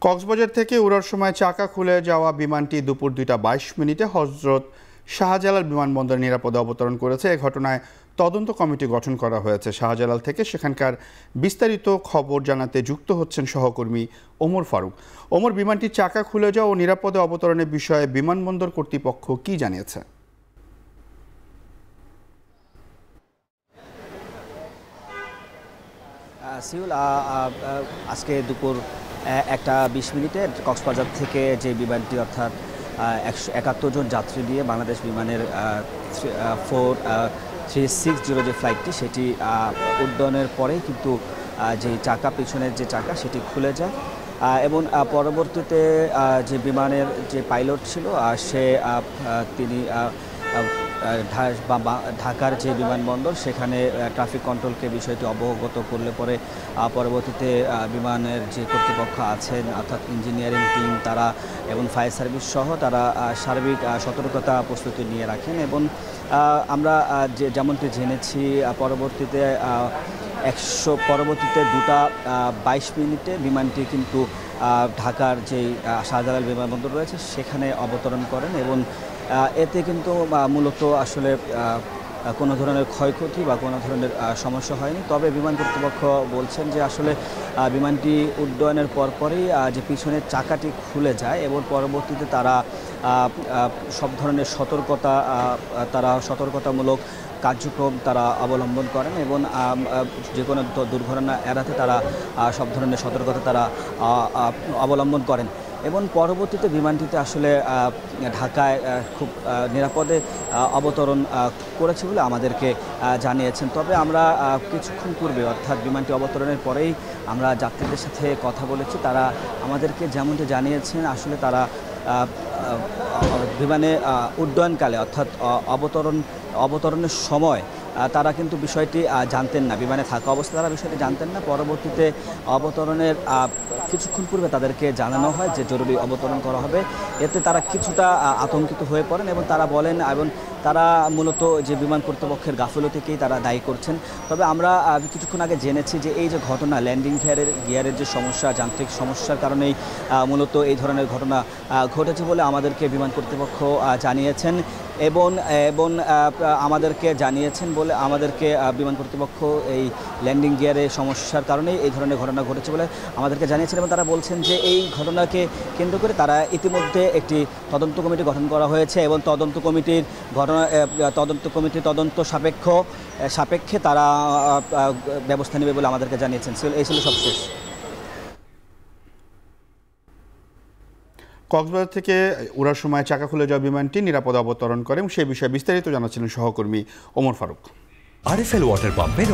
কক্সবাজার থেকে উড়ার সময় চাকা খুলে যাওয়া বিমানটি দুপুর 2:22 হজরত শাহজালাল বিমানবন্দরে নিরাপদে অবতরণ করেছে। এ ঘটনায় তদন্ত কমিটি গঠন করা হয়েছে। শাহজালাল থেকে সেখানকার বিস্তারিত খবর জানাতে যুক্ত হচ্ছেন সহকর্মী ওমর ফারুক। ওমর, বিমানটির চাকা খুলে যাওয়া ও নিরাপদে অবতরণের বিষয়ে বিমানবন্দর কর্তৃপক্ষ কি জানিয়েছে? সিউল, আজকে দুপুর 1:20 কক্সবাজার থেকে যে বিমানটি অর্থাৎ 171 জন যাত্রী নিয়ে বাংলাদেশ বিমানের 4360 যে ফ্লাইটটি সেটি উড্ডয়নের পরেই কিন্তু যে চাকা, পিছনের যে চাকা সেটি খুলে যায় এবং পরবর্তীতে যে বিমানের যে পাইলট ছিল তিনি ঢাকার যে বিমানবন্দর সেখানে ট্রাফিক কন্ট্রোলকে বিষয়টি অবগত করলে পরে পরবর্তীতে বিমানের যে কর্তৃপক্ষ আছেন অর্থাৎ ইঞ্জিনিয়ারিং টিম তারা এবং ফায়ার সার্ভিস সহ তারা সার্বিক সতর্কতা প্রস্তুতি নিয়ে রাখেন এবং আমরা যেমনটি জেনেছি পরবর্তীতে 2:22 বিমানটি কিন্তু ঢাকার যেই শাহজালাল বিমানবন্দর রয়েছে সেখানে অবতরণ করেন এবং এতে কিন্তু মূলত আসলে কোনো ধরনের ক্ষয়ক্ষতি বা কোনো ধরনের সমস্যা হয়নি। তবে বিমান কর্তৃপক্ষ বলছেন যে আসলে বিমানটি উড্ডয়নের পরপরই যে পিছনের চাকাটি খুলে যায় এবং পরবর্তীতে তারা সব ধরনের সতর্কতামূলক কার্যক্রম তারা অবলম্বন করেন এবং যে কোনো দুর্ঘটনা এড়াতে তারা সব ধরনের সতর্কতা তারা অবলম্বন করেন এবং পরবর্তীতে বিমানটিতে আসলে ঢাকায় খুব নিরাপদে অবতরণ করেছে বলে আমাদেরকে জানিয়েছেন। তবে আমরা কিছুক্ষণ পূর্বে অর্থাৎ বিমানটি অবতরণের পরেই আমরা যাত্রীদের সাথে কথা বলেছি। তারা আমাদেরকে যেমনটি জানিয়েছেন আসলে তারা বিমানে উড্ডয়নকালে অর্থাৎ অবতরণের সময় তারা কিন্তু বিষয়টি জানতেন না, বিমানে থাকা অবস্থায় তারা বিষয়টি জানতেন না। পরবর্তীতে অবতরণের কিছুক্ষণ পূর্বে তাদেরকে জানানো হয় যে জরুরি অবতরণ করা হবে। এতে তারা কিছুটা আতঙ্কিত হয়ে পড়েন এবং তারা বলেন এবং তারা মূলত যে বিমান কর্তৃপক্ষের গাফিলতিকেই তারা দায়ী করছেন। তবে আমরা কিছুক্ষণ আগে জেনেছি যে এই যে ঘটনা ল্যান্ডিং গিয়ারের যে সমস্যা, যান্ত্রিক সমস্যার কারণেই মূলত এই ধরনের ঘটনা ঘটেছে বলে আমাদেরকে বিমান কর্তৃপক্ষ জানিয়েছেন এবং আমাদেরকে বিমান কর্তৃপক্ষ এই ল্যান্ডিং গিয়ারের সমস্যার কারণেই এই ধরনের ঘটনা ঘটেছে বলে আমাদেরকে জানিয়েছেন এবং তারা বলছেন যে এই ঘটনাকে কেন্দ্র করে তারা ইতিমধ্যে একটি তদন্ত কমিটি গঠন করা হয়েছে এবং তদন্ত কমিটির তদন্ত সাপেক্ষে তারা ব্যবস্থা নেবে বলে আমাদেরকে জানিয়েছেন। এই ছিল সবশেষ। কক্সবাজার থেকে উড়ার সময় চাকা খুলে যাওয়া বিমানটি নিরাপদে অবতরণ করে এবং সেই বিষয়ে বিস্তারিত জানাচ্ছিলেন সহকর্মী ওমর ফারুক। আরএফএল ওয়াটার পাম্পের